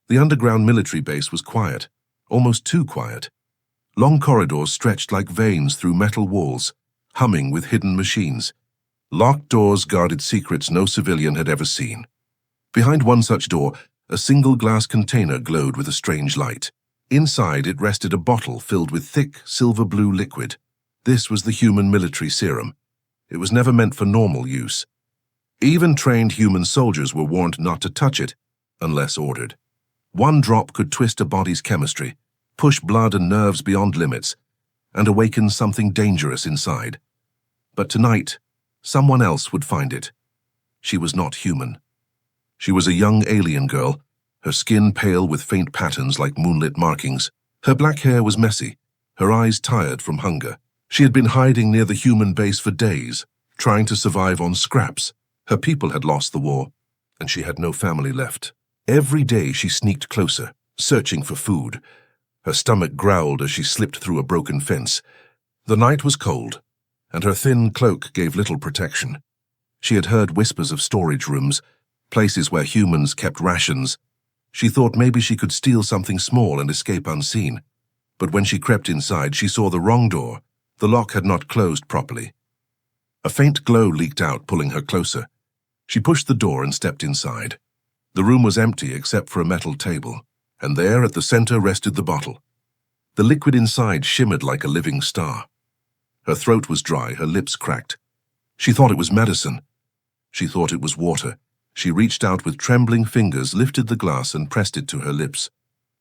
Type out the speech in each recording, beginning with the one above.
The underground military base was quiet, almost too quiet. Long corridors stretched like veins through metal walls, humming with hidden machines. Locked doors guarded secrets no civilian had ever seen. Behind one such door, a single glass container glowed with a strange light. Inside it rested a bottle filled with thick, silver-blue liquid. This was the human military serum. It was never meant for normal use. Even trained human soldiers were warned not to touch it, unless ordered. One drop could twist a body's chemistry, push blood and nerves beyond limits, and awaken something dangerous inside. But tonight, someone else would find it. She was not human. She was a young alien girl, her skin pale with faint patterns like moonlit markings. Her black hair was messy, her eyes tired from hunger. She had been hiding near the human base for days, trying to survive on scraps. Her people had lost the war, and she had no family left. Every day she sneaked closer, searching for food. Her stomach growled as she slipped through a broken fence. The night was cold, and her thin cloak gave little protection. She had heard whispers of storage rooms, places where humans kept rations. She thought maybe she could steal something small and escape unseen. But when she crept inside, she saw the wrong door. The lock had not closed properly. A faint glow leaked out, pulling her closer. She pushed the door and stepped inside. The room was empty except for a metal table, and there at the center rested the bottle. The liquid inside shimmered like a living star. Her throat was dry, her lips cracked. She thought it was medicine. She thought it was water. She reached out with trembling fingers, lifted the glass and pressed it to her lips.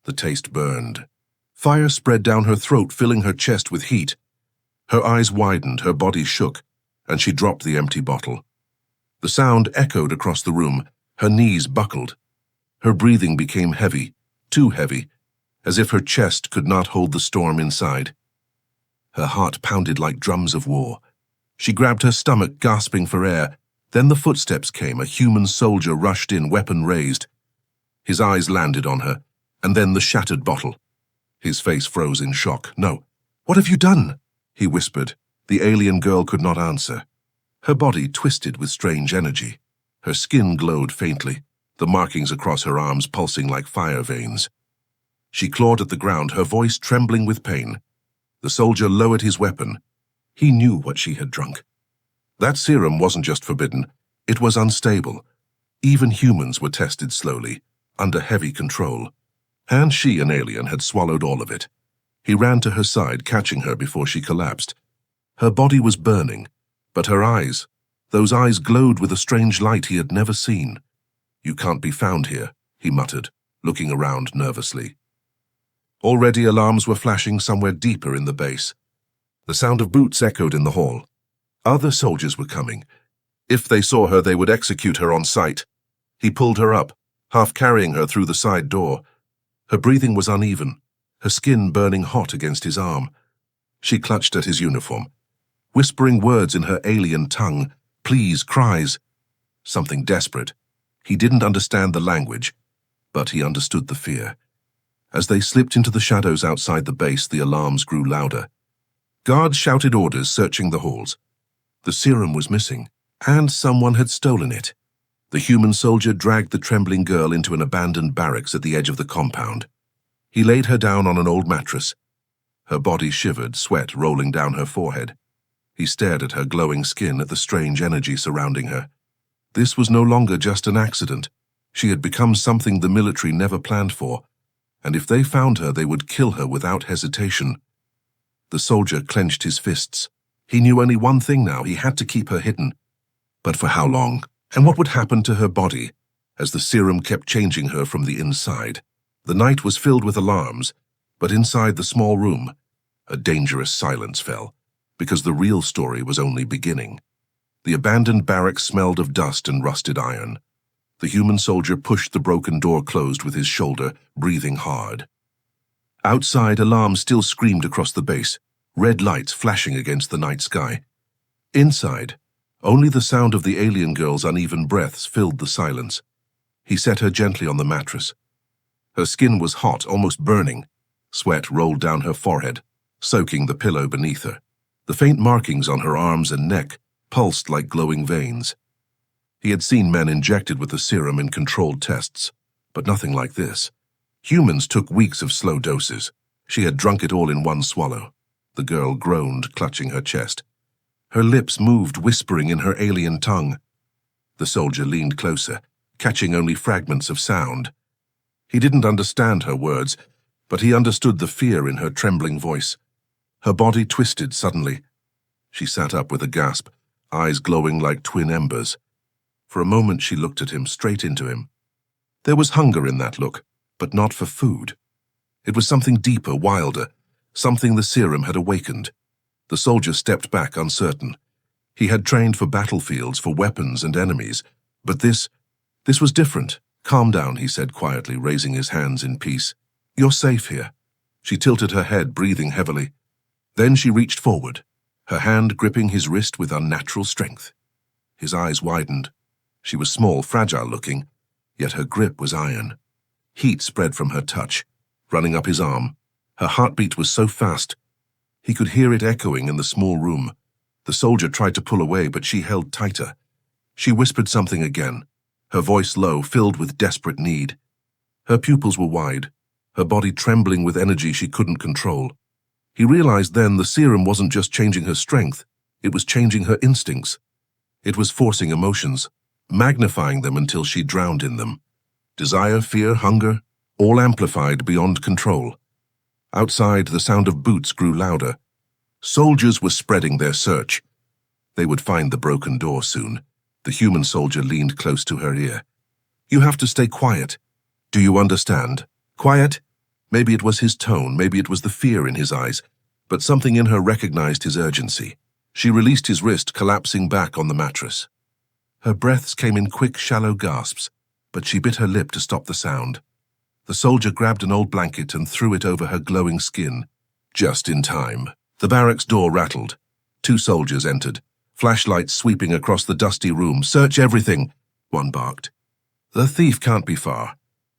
The taste burned. Fire spread down her throat, filling her chest with heat. Her eyes widened, her body shook, and she dropped the empty bottle. The sound echoed across the room. Her knees buckled. Her breathing became heavy, too heavy, as if her chest could not hold the storm inside. Her heart pounded like drums of war. She grabbed her stomach, gasping for air. Then the footsteps came. A human soldier rushed in, weapon raised. His eyes landed on her, and then the shattered bottle. His face froze in shock. "No. What have you done?" he whispered. The alien girl could not answer. Her body twisted with strange energy. Her skin glowed faintly, the markings across her arms pulsing like fire veins. She clawed at the ground, her voice trembling with pain. The soldier lowered his weapon. He knew what she had drunk. That serum wasn't just forbidden, it was unstable. Even humans were tested slowly, under heavy control. And she, an alien, had swallowed all of it. He ran to her side, catching her before she collapsed. Her body was burning, but her eyes, those eyes glowed with a strange light he had never seen. "You can't be found here," he muttered, looking around nervously. Already alarms were flashing somewhere deeper in the base. The sound of boots echoed in the hall. Other soldiers were coming. If they saw her, they would execute her on sight. He pulled her up, half carrying her through the side door. Her breathing was uneven, her skin burning hot against his arm. She clutched at his uniform, whispering words in her alien tongue, pleas, cries. Something desperate. He didn't understand the language, but he understood the fear. As they slipped into the shadows outside the base, the alarms grew louder. Guards shouted orders, searching the halls. The serum was missing, and someone had stolen it. The human soldier dragged the trembling girl into an abandoned barracks at the edge of the compound. He laid her down on an old mattress. Her body shivered, sweat rolling down her forehead. He stared at her glowing skin, at the strange energy surrounding her. This was no longer just an accident. She had become something the military never planned for, and if they found her, they would kill her without hesitation. The soldier clenched his fists. He knew only one thing now: he had to keep her hidden. But for how long? And what would happen to her body as the serum kept changing her from the inside? The night was filled with alarms, but inside the small room, a dangerous silence fell, because the real story was only beginning. The abandoned barracks smelled of dust and rusted iron. The human soldier pushed the broken door closed with his shoulder, breathing hard. Outside, alarms still screamed across the base, red lights flashing against the night sky. Inside, only the sound of the alien girl's uneven breaths filled the silence. He set her gently on the mattress. Her skin was hot, almost burning. Sweat rolled down her forehead, soaking the pillow beneath her. The faint markings on her arms and neck pulsed like glowing veins. He had seen men injected with the serum in controlled tests, but nothing like this. Humans took weeks of slow doses. She had drunk it all in one swallow. The girl groaned, clutching her chest. Her lips moved, whispering in her alien tongue. The soldier leaned closer, catching only fragments of sound. He didn't understand her words, but he understood the fear in her trembling voice. Her body twisted suddenly. She sat up with a gasp, eyes glowing like twin embers. For a moment she looked at him, straight into him. There was hunger in that look, but not for food. It was something deeper, wilder, something the serum had awakened. The soldier stepped back, uncertain. He had trained for battlefields, for weapons and enemies, but this was different. Calm down, he said quietly, raising his hands in peace. You're safe here. She tilted her head, breathing heavily. Then she reached forward, her hand gripping his wrist with unnatural strength. His eyes widened. She was small, fragile-looking, yet her grip was iron. Heat spread from her touch, running up his arm. Her heartbeat was so fast. He could hear it echoing in the small room. The soldier tried to pull away, but she held tighter. She whispered something again, her voice low, filled with desperate need. Her pupils were wide, her body trembling with energy she couldn't control. He realized then the serum wasn't just changing her strength, it was changing her instincts. It was forcing emotions, magnifying them until she drowned in them. Desire, fear, hunger, all amplified beyond control. Outside, the sound of boots grew louder. Soldiers were spreading their search. They would find the broken door soon. The human soldier leaned close to her ear. You have to stay quiet. Do you understand? Quiet? Maybe it was his tone, maybe it was the fear in his eyes, but something in her recognized his urgency. She released his wrist, collapsing back on the mattress. Her breaths came in quick, shallow gasps, but she bit her lip to stop the sound. The soldier grabbed an old blanket and threw it over her glowing skin. Just in time. The barracks door rattled. 2 soldiers entered, flashlights sweeping across the dusty room. Search everything, one barked. The thief can't be far.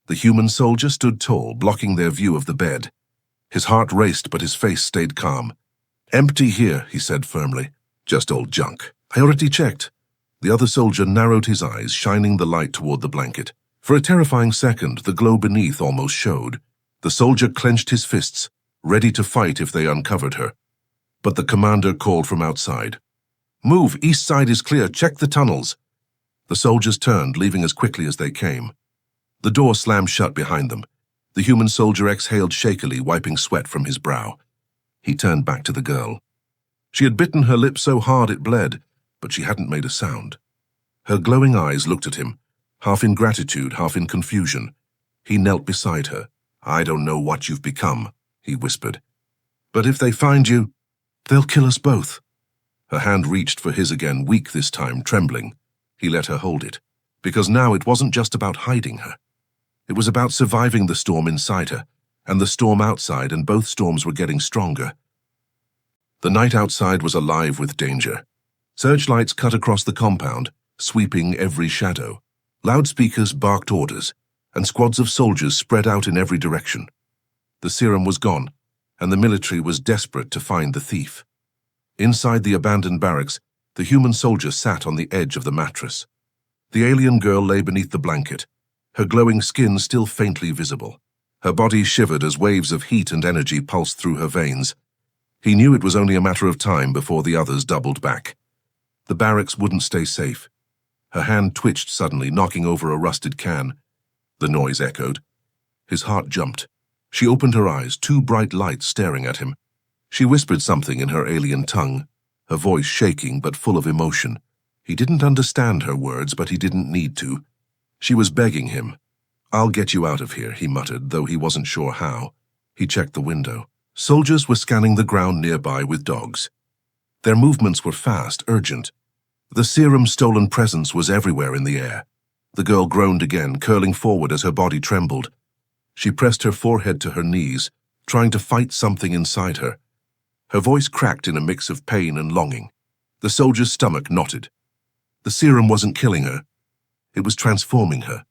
The human soldier stood tall, blocking their view of the bed. His heart raced, but his face stayed calm. Empty here, he said firmly. Just old junk. I already checked. The other soldier narrowed his eyes, shining the light toward the blanket. For a terrifying second, the glow beneath almost showed. The soldier clenched his fists, ready to fight if they uncovered her. But the commander called from outside. Move, east side is clear, check the tunnels. The soldiers turned, leaving as quickly as they came. The door slammed shut behind them. The human soldier exhaled shakily, wiping sweat from his brow. He turned back to the girl. She had bitten her lip so hard it bled, but she hadn't made a sound. Her glowing eyes looked at him, half in gratitude, half in confusion. He knelt beside her. I don't know what you've become, he whispered. But if they find you, they'll kill us both. Her hand reached for his again, weak this time, trembling. He let her hold it, because now it wasn't just about hiding her. It was about surviving the storm inside her, and the storm outside, and both storms were getting stronger. The night outside was alive with danger. Searchlights cut across the compound, sweeping every shadow. Loudspeakers barked orders, and squads of soldiers spread out in every direction. The serum was gone, and the military was desperate to find the thief. Inside the abandoned barracks, the human soldier sat on the edge of the mattress. The alien girl lay beneath the blanket, her glowing skin still faintly visible. Her body shivered as waves of heat and energy pulsed through her veins. He knew it was only a matter of time before the others doubled back. The barracks wouldn't stay safe. Her hand twitched suddenly, knocking over a rusted can. The noise echoed. His heart jumped. She opened her eyes, 2 bright lights staring at him. She whispered something in her alien tongue, her voice shaking but full of emotion. He didn't understand her words, but he didn't need to. She was begging him. I'll get you out of here, he muttered, though he wasn't sure how. He checked the window. Soldiers were scanning the ground nearby with dogs. Their movements were fast, urgent. The serum's stolen presence was everywhere in the air. The girl groaned again, curling forward as her body trembled. She pressed her forehead to her knees, trying to fight something inside her. Her voice cracked in a mix of pain and longing. The soldier's stomach knotted. The serum wasn't killing her. It was transforming her.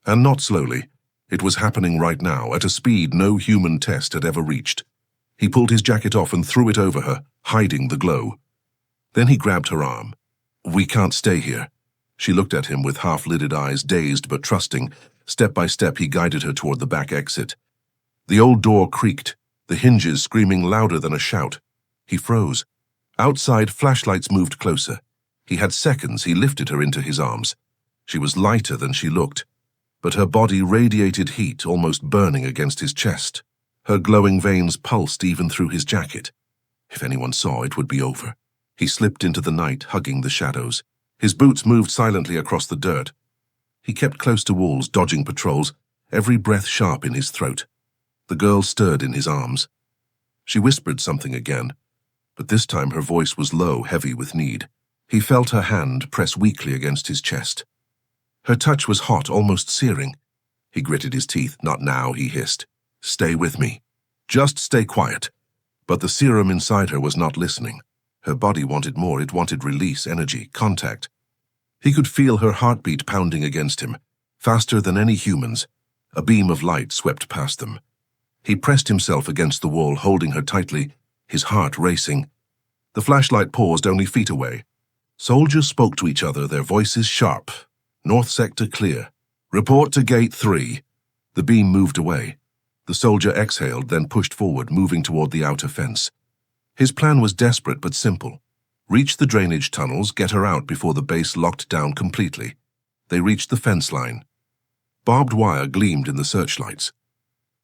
And not slowly. It was happening right now, at a speed no human test had ever reached. He pulled his jacket off and threw it over her, hiding the glow. Then he grabbed her arm. We can't stay here. She looked at him with half-lidded eyes, dazed but trusting. Step by step, he guided her toward the back exit. The old door creaked, the hinges screaming louder than a shout. He froze. Outside, flashlights moved closer. He had seconds. He lifted her into his arms. She was lighter than she looked, but her body radiated heat, almost burning against his chest. Her glowing veins pulsed even through his jacket. If anyone saw, it would be over. He slipped into the night, hugging the shadows. His boots moved silently across the dirt. He kept close to walls, dodging patrols, every breath sharp in his throat. The girl stirred in his arms. She whispered something again, but this time her voice was low, heavy with need. He felt her hand press weakly against his chest. Her touch was hot, almost searing. He gritted his teeth. "Not now," he hissed. "Stay with me. Just stay quiet." But the serum inside her was not listening. Her body wanted more. It wanted release, energy, contact. He could feel her heartbeat pounding against him, faster than any human's. A beam of light swept past them. He pressed himself against the wall, holding her tightly, his heart racing. The flashlight paused only feet away. Soldiers spoke to each other, their voices sharp. "North sector clear. Report to gate 3. The beam moved away. The soldier exhaled, then pushed forward, moving toward the outer fence. His plan was desperate but simple. Reach the drainage tunnels, get her out before the base locked down completely. They reached the fence line. Barbed wire gleamed in the searchlights.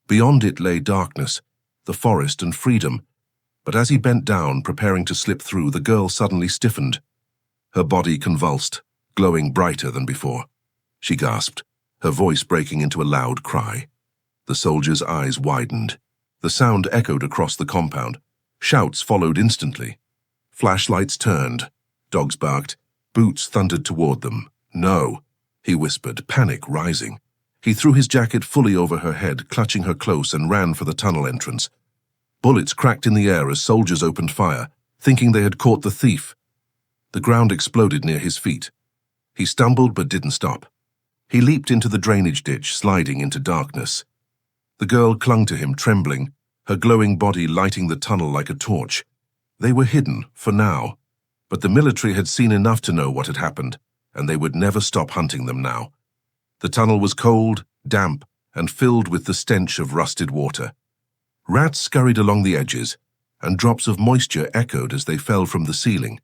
Beyond it lay darkness, the forest and freedom. But as he bent down, preparing to slip through, the girl suddenly stiffened. Her body convulsed, glowing brighter than before. She gasped, her voice breaking into a loud cry. The soldier's eyes widened. The sound echoed across the compound. Shouts followed instantly. Flashlights turned. Dogs barked. Boots thundered toward them. "No," he whispered, panic rising. He threw his jacket fully over her head, clutching her close, and ran for the tunnel entrance. Bullets cracked in the air as soldiers opened fire, thinking they had caught the thief. The ground exploded near his feet. He stumbled but didn't stop. He leaped into the drainage ditch, sliding into darkness. The girl clung to him, trembling, her glowing body lighting the tunnel like a torch. They were hidden, for now, but the military had seen enough to know what had happened, and they would never stop hunting them now. The tunnel was cold, damp, and filled with the stench of rusted water. Rats scurried along the edges, and drops of moisture echoed as they fell from the ceiling.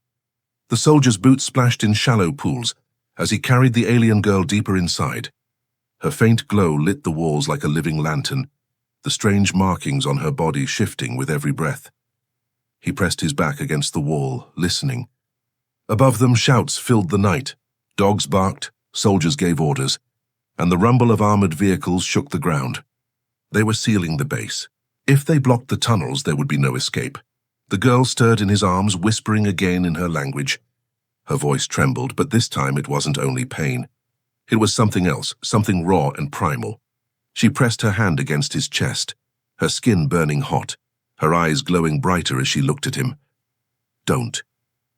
The soldier's boots splashed in shallow pools as he carried the alien girl deeper inside. Her faint glow lit the walls like a living lantern, the strange markings on her body shifting with every breath. He pressed his back against the wall, listening. Above them, shouts filled the night. Dogs barked, soldiers gave orders, and the rumble of armored vehicles shook the ground. They were sealing the base. If they blocked the tunnels, there would be no escape. The girl stirred in his arms, whispering again in her language. Her voice trembled, but this time it wasn't only pain. It was something else, something raw and primal. She pressed her hand against his chest, her skin burning hot, her eyes glowing brighter as she looked at him. "Don't,"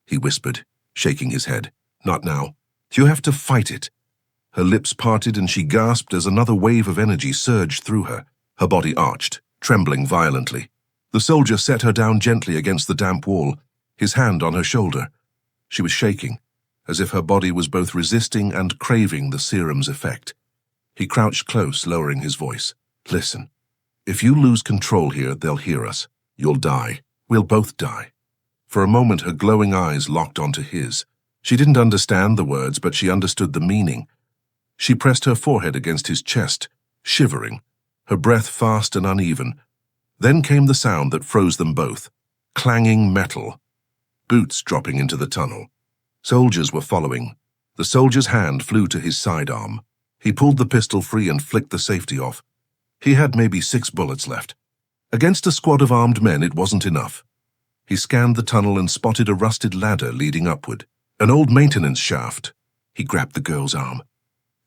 he whispered, shaking his head. "Not now. You have to fight it." Her lips parted and she gasped as another wave of energy surged through her. Her body arched, trembling violently. The soldier set her down gently against the damp wall, his hand on her shoulder. She was shaking, as if her body was both resisting and craving the serum's effect. He crouched close, lowering his voice. "Listen, if you lose control here, they'll hear us. You'll die. We'll both die." For a moment, her glowing eyes locked onto his. She didn't understand the words, but she understood the meaning. She pressed her forehead against his chest, shivering, her breath fast and uneven. Then came the sound that froze them both, clanging metal. Boots dropping into the tunnel. Soldiers were following. The soldier's hand flew to his sidearm. He pulled the pistol free and flicked the safety off. He had maybe 6 bullets left. Against a squad of armed men, it wasn't enough. He scanned the tunnel and spotted a rusted ladder leading upward. An old maintenance shaft. He grabbed the girl's arm.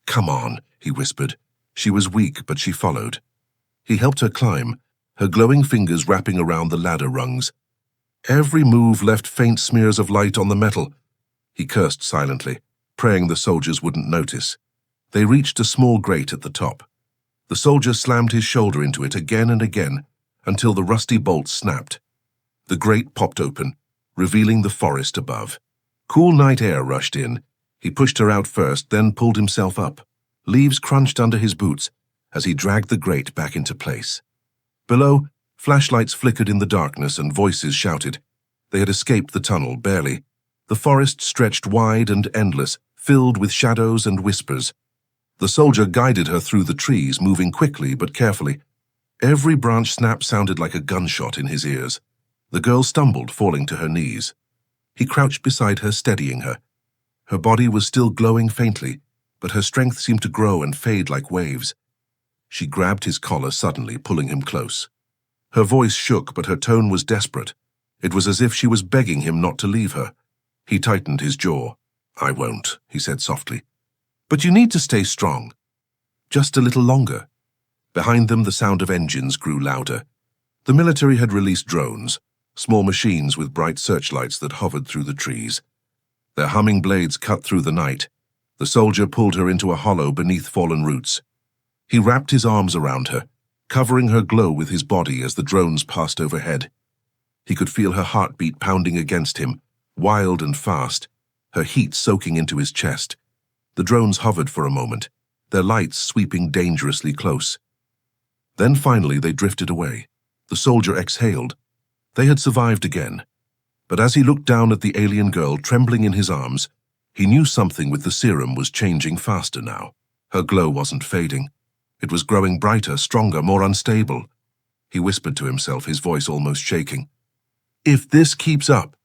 "Come on," he whispered. She was weak, but she followed. He helped her climb, her glowing fingers wrapping around the ladder rungs. Every move left faint smears of light on the metal. He cursed silently, praying the soldiers wouldn't notice. They reached a small grate at the top. The soldier slammed his shoulder into it again and again until the rusty bolt snapped. The grate popped open, revealing the forest above. Cool night air rushed in. He pushed her out first, then pulled himself up. Leaves crunched under his boots as he dragged the grate back into place. Below, flashlights flickered in the darkness and voices shouted. They had escaped the tunnel, barely. The forest stretched wide and endless, filled with shadows and whispers. The soldier guided her through the trees, moving quickly but carefully. Every branch snap sounded like a gunshot in his ears. The girl stumbled, falling to her knees. He crouched beside her, steadying her. Her body was still glowing faintly, but her strength seemed to grow and fade like waves. She grabbed his collar suddenly, pulling him close. Her voice shook, but her tone was desperate. It was as if she was begging him not to leave her. He tightened his jaw. "I won't," he said softly. "But you need to stay strong. Just a little longer." Behind them, the sound of engines grew louder. The military had released drones, small machines with bright searchlights that hovered through the trees. Their humming blades cut through the night. The soldier pulled her into a hollow beneath fallen roots. He wrapped his arms around her, covering her glow with his body as the drones passed overhead. He could feel her heartbeat pounding against him, wild and fast, her heat soaking into his chest. The drones hovered for a moment, their lights sweeping dangerously close. Then finally they drifted away. The soldier exhaled. They had survived again. But as he looked down at the alien girl trembling in his arms, he knew something with the serum was changing faster now. Her glow wasn't fading. It was growing brighter, stronger, more unstable. He whispered to himself, his voice almost shaking. "If this keeps up,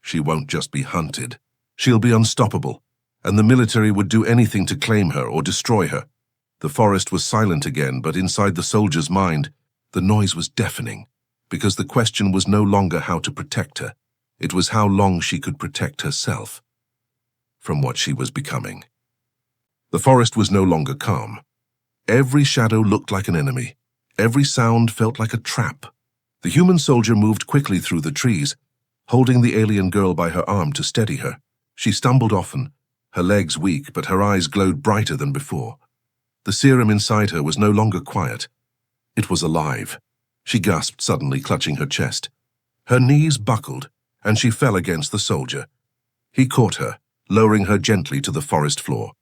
she won't just be hunted. She'll be unstoppable, and the military would do anything to claim her or destroy her." The forest was silent again, but inside the soldier's mind, the noise was deafening, because the question was no longer how to protect her. It was how long she could protect herself from what she was becoming. The forest was no longer calm. Every shadow looked like an enemy. Every sound felt like a trap. The human soldier moved quickly through the trees, holding the alien girl by her arm to steady her. She stumbled often, her legs weak, but her eyes glowed brighter than before. The serum inside her was no longer quiet. It was alive. She gasped suddenly, clutching her chest. Her knees buckled, and she fell against the soldier. He caught her, lowering her gently to the forest floor.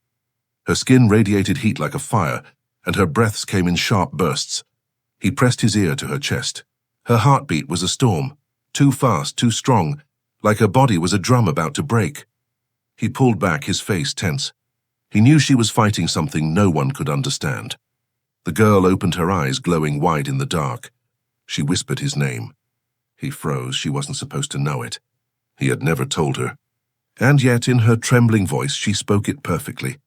Her skin radiated heat like a fire, and her breaths came in sharp bursts. He pressed his ear to her chest. Her heartbeat was a storm, too fast, too strong, like her body was a drum about to break. He pulled back, his face tense. He knew she was fighting something no one could understand. The girl opened her eyes, glowing wide in the dark. She whispered his name. He froze. She wasn't supposed to know it. He had never told her. And yet, in her trembling voice, she spoke it perfectly.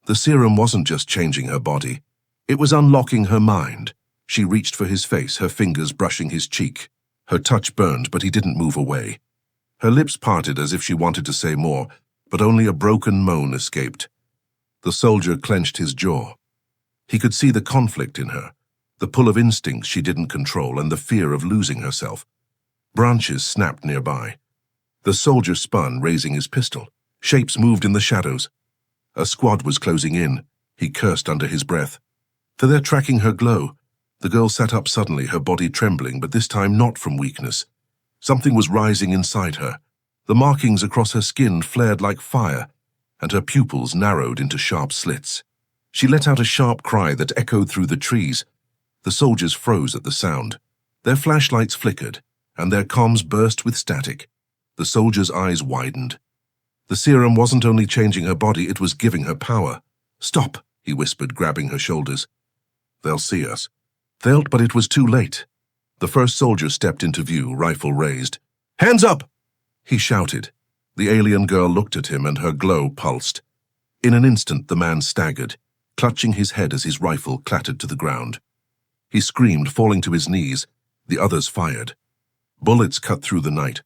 The serum wasn't just changing her body. It was unlocking her mind. She reached for his face, her fingers brushing his cheek. Her touch burned, but he didn't move away. Her lips parted as if she wanted to say more, but only a broken moan escaped. The soldier clenched his jaw. He could see the conflict in her, the pull of instincts she didn't control and the fear of losing herself. Branches snapped nearby. The soldier spun, raising his pistol. Shapes moved in the shadows. A squad was closing in. He cursed under his breath. For they're tracking her glow. The girl sat up suddenly, her body trembling, but this time not from weakness. Something was rising inside her. The markings across her skin flared like fire, and her pupils narrowed into sharp slits. She let out a sharp cry that echoed through the trees. The soldiers froze at the sound. Their flashlights flickered, and their comms burst with static. The soldier's eyes widened. The serum wasn't only changing her body, it was giving her power. "Stop," he whispered, grabbing her shoulders. "They'll see us." But it was too late. The first soldier stepped into view, rifle raised. "Hands up!" he shouted. The alien girl looked at him, and her glow pulsed. In an instant, the man staggered, clutching his head as his rifle clattered to the ground. He screamed, falling to his knees. The others fired. Bullets cut through the night.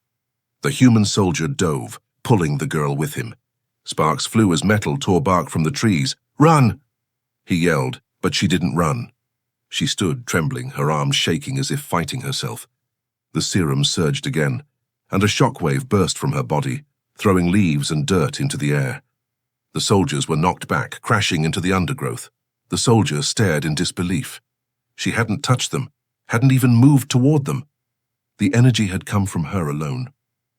The human soldier dove, pulling the girl with him. Sparks flew as metal tore bark from the trees. "Run!" he yelled, but she didn't run. She stood, trembling, her arms shaking as if fighting herself. The serum surged again, and a shockwave burst from her body, throwing leaves and dirt into the air. The soldiers were knocked back, crashing into the undergrowth. The soldier stared in disbelief. She hadn't touched them, hadn't even moved toward them. The energy had come from her alone.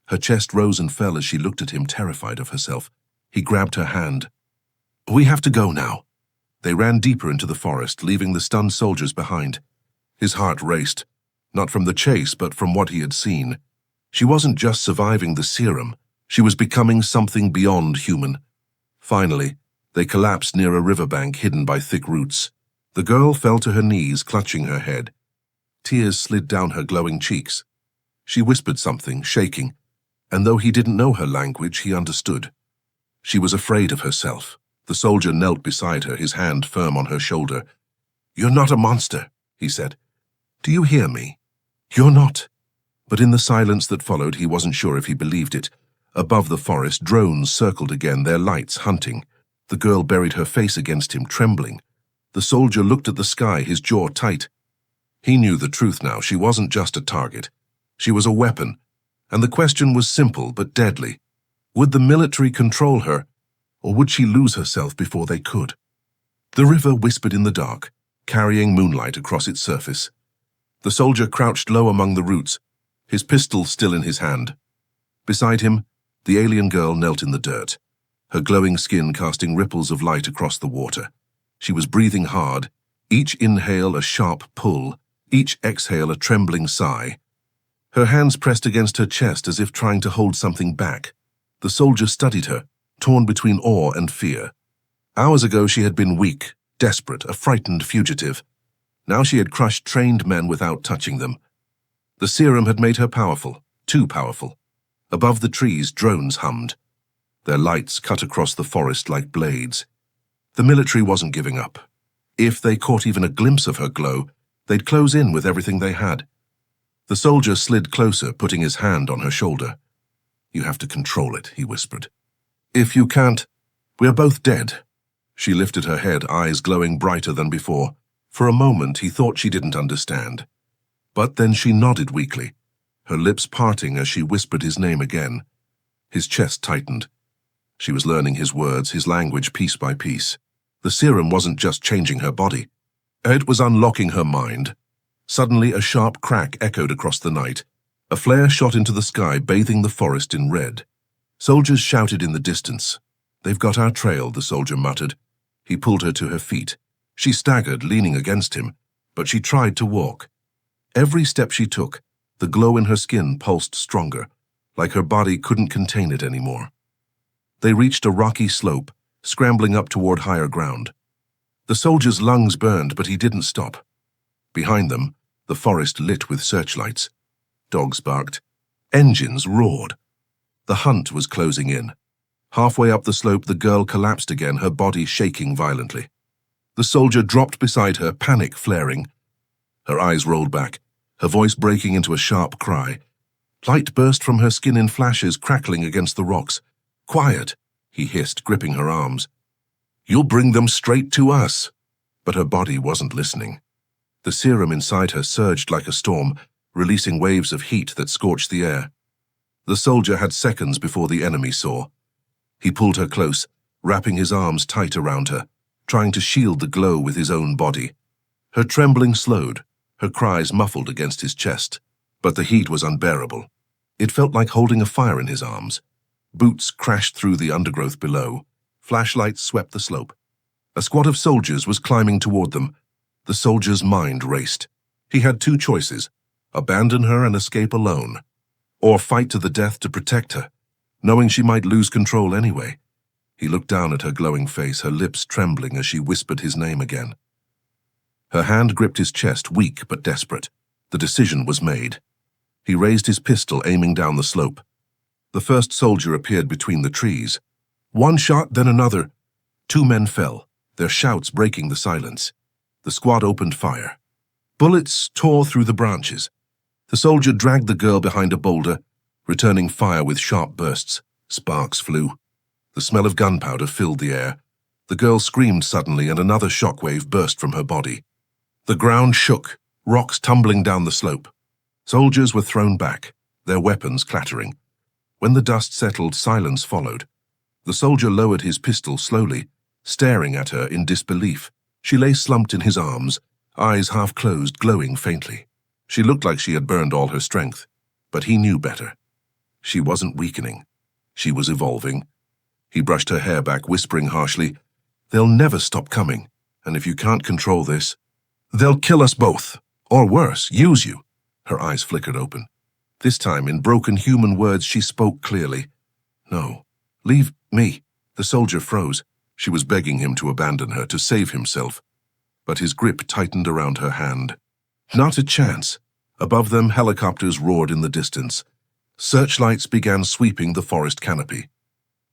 Her chest rose and fell as she looked at him, terrified of herself. He grabbed her hand. "We have to go now. They ran deeper into the forest, leaving the stunned soldiers behind. His heart raced, not from the chase, but from what he had seen. She wasn't just surviving the serum, she was becoming something beyond human. Finally, they collapsed near a riverbank hidden by thick roots. The girl fell to her knees, clutching her head. Tears slid down her glowing cheeks. She whispered something, shaking, and though he didn't know her language, he understood. She was afraid of herself. The soldier knelt beside her, his hand firm on her shoulder. "You're not a monster," he said. "Do you hear me? You're not." But in the silence that followed, he wasn't sure if he believed it. Above the forest, drones circled again, their lights hunting. The girl buried her face against him, trembling. The soldier looked at the sky, his jaw tight. He knew the truth now. She wasn't just a target. She was a weapon. And the question was simple but deadly. Would the military control her, or would she lose herself before they could? The river whispered in the dark, carrying moonlight across its surface. The soldier crouched low among the roots, his pistol still in his hand. Beside him, the alien girl knelt in the dirt, her glowing skin casting ripples of light across the water. She was breathing hard, each inhale a sharp pull, each exhale a trembling sigh. Her hands pressed against her chest as if trying to hold something back. The soldier studied her, torn between awe and fear. Hours ago she had been weak, desperate, a frightened fugitive. Now she had crushed trained men without touching them. The serum had made her powerful, too powerful. Above the trees, drones hummed. Their lights cut across the forest like blades. The military wasn't giving up. If they caught even a glimpse of her glow, they'd close in with everything they had. The soldier slid closer, putting his hand on her shoulder. "You have to control it," he whispered. "If you can't, we're both dead." She lifted her head, eyes glowing brighter than before. For a moment, he thought she didn't understand. But then she nodded weakly, her lips parting as she whispered his name again. His chest tightened. She was learning his words, his language, piece by piece. The serum wasn't just changing her body. It was unlocking her mind. Suddenly, a sharp crack echoed across the night. A flare shot into the sky, bathing the forest in red. Soldiers shouted in the distance. "They've got our trail," the soldier muttered. He pulled her to her feet. She staggered, leaning against him, but she tried to walk. Every step she took, the glow in her skin pulsed stronger, like her body couldn't contain it anymore. They reached a rocky slope, scrambling up toward higher ground. The soldier's lungs burned, but he didn't stop. Behind them, the forest lit with searchlights. Dogs barked. Engines roared. The hunt was closing in. Halfway up the slope, the girl collapsed again, her body shaking violently. The soldier dropped beside her, panic flaring. Her eyes rolled back, her voice breaking into a sharp cry. Light burst from her skin in flashes, crackling against the rocks. "Quiet," he hissed, gripping her arms. "You'll bring them straight to us." But her body wasn't listening. The serum inside her surged like a storm, releasing waves of heat that scorched the air. The soldier had seconds before the enemy saw. He pulled her close, wrapping his arms tight around her, trying to shield the glow with his own body. Her trembling slowed, her cries muffled against his chest, but the heat was unbearable. It felt like holding a fire in his arms. Boots crashed through the undergrowth below. Flashlights swept the slope. A squad of soldiers was climbing toward them. The soldier's mind raced. He had two choices: abandon her and escape alone, or fight to the death to protect her, knowing she might lose control anyway. He looked down at her glowing face, her lips trembling as she whispered his name again. Her hand gripped his chest, weak but desperate. The decision was made. He raised his pistol, aiming down the slope. The first soldier appeared between the trees. One shot, then another. Two men fell, their shouts breaking the silence. The squad opened fire. Bullets tore through the branches. The soldier dragged the girl behind a boulder, returning fire with sharp bursts. Sparks flew. The smell of gunpowder filled the air. The girl screamed suddenly, and another shockwave burst from her body. The ground shook, rocks tumbling down the slope. Soldiers were thrown back, their weapons clattering. When the dust settled, silence followed. The soldier lowered his pistol slowly, staring at her in disbelief. She lay slumped in his arms, eyes half closed, glowing faintly. She looked like she had burned all her strength, but he knew better. She wasn't weakening. She was evolving. He brushed her hair back, whispering harshly, "They'll never stop coming, And if you can't control this, they'll kill us both. Or worse, use you. Her eyes flickered open. This time, in broken human words, she spoke clearly. No, leave me. The soldier froze. She was begging him to abandon her, to save himself. But his grip tightened around her hand. Not a chance. Above them, helicopters roared in the distance. Searchlights began sweeping the forest canopy.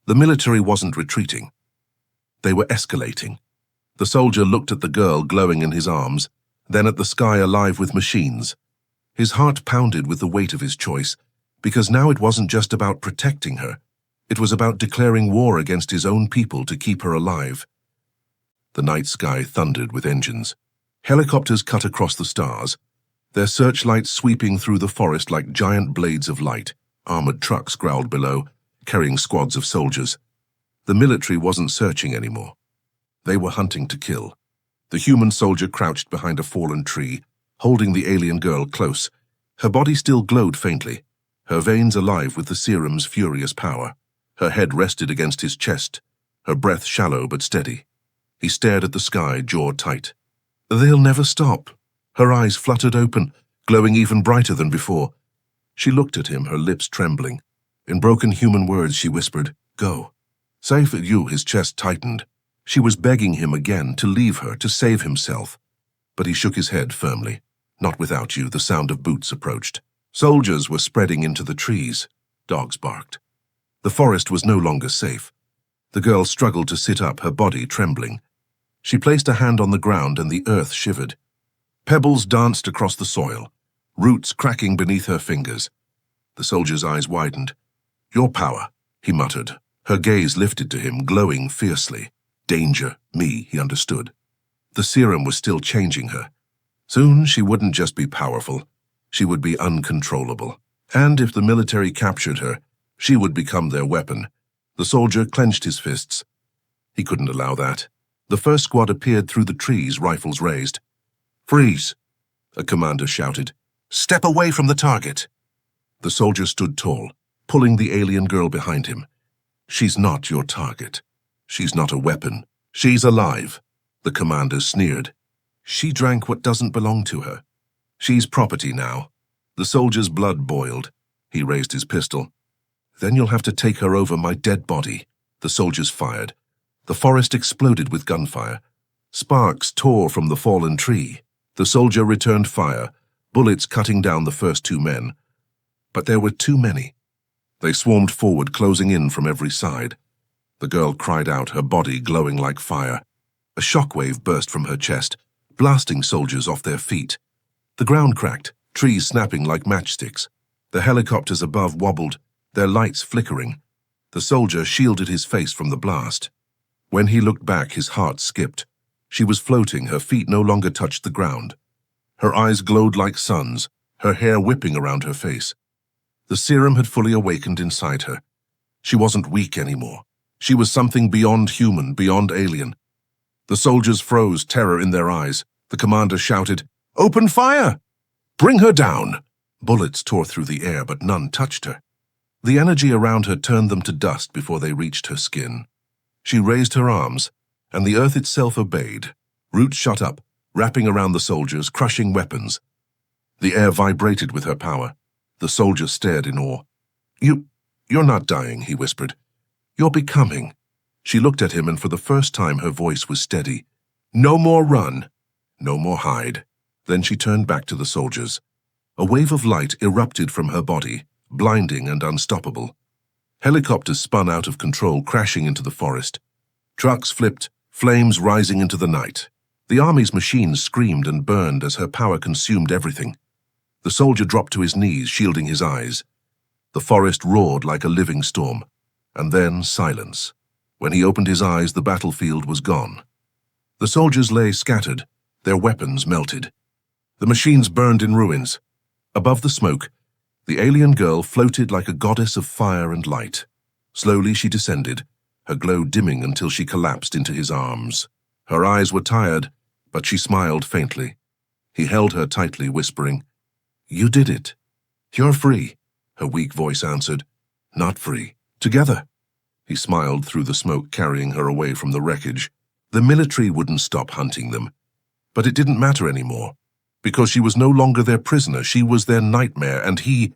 The military wasn't retreating. They were escalating. The soldier looked at the girl glowing in his arms, then at the sky alive with machines. His heart pounded with the weight of his choice, because now it wasn't just about protecting her. It was about declaring war against his own people to keep her alive. The night sky thundered with engines. Helicopters cut across the stars, their searchlights sweeping through the forest like giant blades of light. Armored trucks growled below, carrying squads of soldiers. The military wasn't searching anymore. They were hunting to kill. The human soldier crouched behind a fallen tree, holding the alien girl close. Her body still glowed faintly, her veins alive with the serum's furious power. Her head rested against his chest, her breath shallow but steady. He stared at the sky, jaw tight. They'll never stop. Her eyes fluttered open, glowing even brighter than before. She looked at him, her lips trembling. In broken human words, she whispered, "Go." Safe for you, his chest tightened. She was begging him again to leave her, to save himself. But he shook his head firmly. "Not without you." The sound of boots approached. Soldiers were spreading into the trees. Dogs barked. The forest was no longer safe. The girl struggled to sit up, her body trembling. She placed a hand on the ground and the earth shivered. Pebbles danced across the soil, roots cracking beneath her fingers. The soldier's eyes widened. "Your power," he muttered. Her gaze lifted to him, glowing fiercely. Danger, me, he understood. The serum was still changing her. Soon she wouldn't just be powerful, she would be uncontrollable. And if the military captured her, she would become their weapon. The soldier clenched his fists. He couldn't allow that. The first squad appeared through the trees, rifles raised. "Freeze!" a commander shouted. "Step away from the target!" The soldier stood tall, pulling the alien girl behind him. "She's not your target. She's not a weapon. She's alive," the commander sneered. "She drank what doesn't belong to her. She's property now." The soldier's blood boiled. He raised his pistol. "Then you'll have to take her over my dead body." The soldiers fired. The forest exploded with gunfire. Sparks tore from the fallen tree. The soldier returned fire, bullets cutting down the first two men. But there were too many. They swarmed forward, closing in from every side. The girl cried out, her body glowing like fire. A shockwave burst from her chest, blasting soldiers off their feet. The ground cracked, trees snapping like matchsticks. The helicopters above wobbled, their lights flickering. The soldier shielded his face from the blast. When he looked back, his heart skipped. She was floating, her feet no longer touched the ground. Her eyes glowed like suns, her hair whipping around her face. The serum had fully awakened inside her. She wasn't weak anymore. She was something beyond human, beyond alien. The soldiers froze, terror in their eyes. The commander shouted, "Open fire! Bring her down!" Bullets tore through the air, but none touched her. The energy around her turned them to dust before they reached her skin. She raised her arms, and the earth itself obeyed. Roots shot up, wrapping around the soldiers, crushing weapons. The air vibrated with her power. The soldier stared in awe. You're not dying," he whispered. "You're becoming." She looked at him, and for the first time her voice was steady. "No more run. No more hide." Then she turned back to the soldiers. A wave of light erupted from her body, blinding and unstoppable. Helicopters spun out of control, crashing into the forest. Trucks flipped, flames rising into the night. The army's machines screamed and burned as her power consumed everything. The soldier dropped to his knees, shielding his eyes. The forest roared like a living storm, and then silence. When he opened his eyes, the battlefield was gone. The soldiers lay scattered, their weapons melted. The machines burned in ruins. Above the smoke, the alien girl floated like a goddess of fire and light. Slowly she descended, her glow dimming until she collapsed into his arms. Her eyes were tired, but she smiled faintly. He held her tightly, whispering, "You did it. You're free," her weak voice answered. "Not free. Together." He smiled through the smoke, carrying her away from the wreckage. The military wouldn't stop hunting them. But it didn't matter anymore, because she was no longer their prisoner. She was their nightmare, and he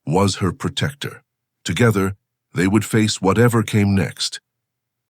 was her protector. Together, they would face whatever came next.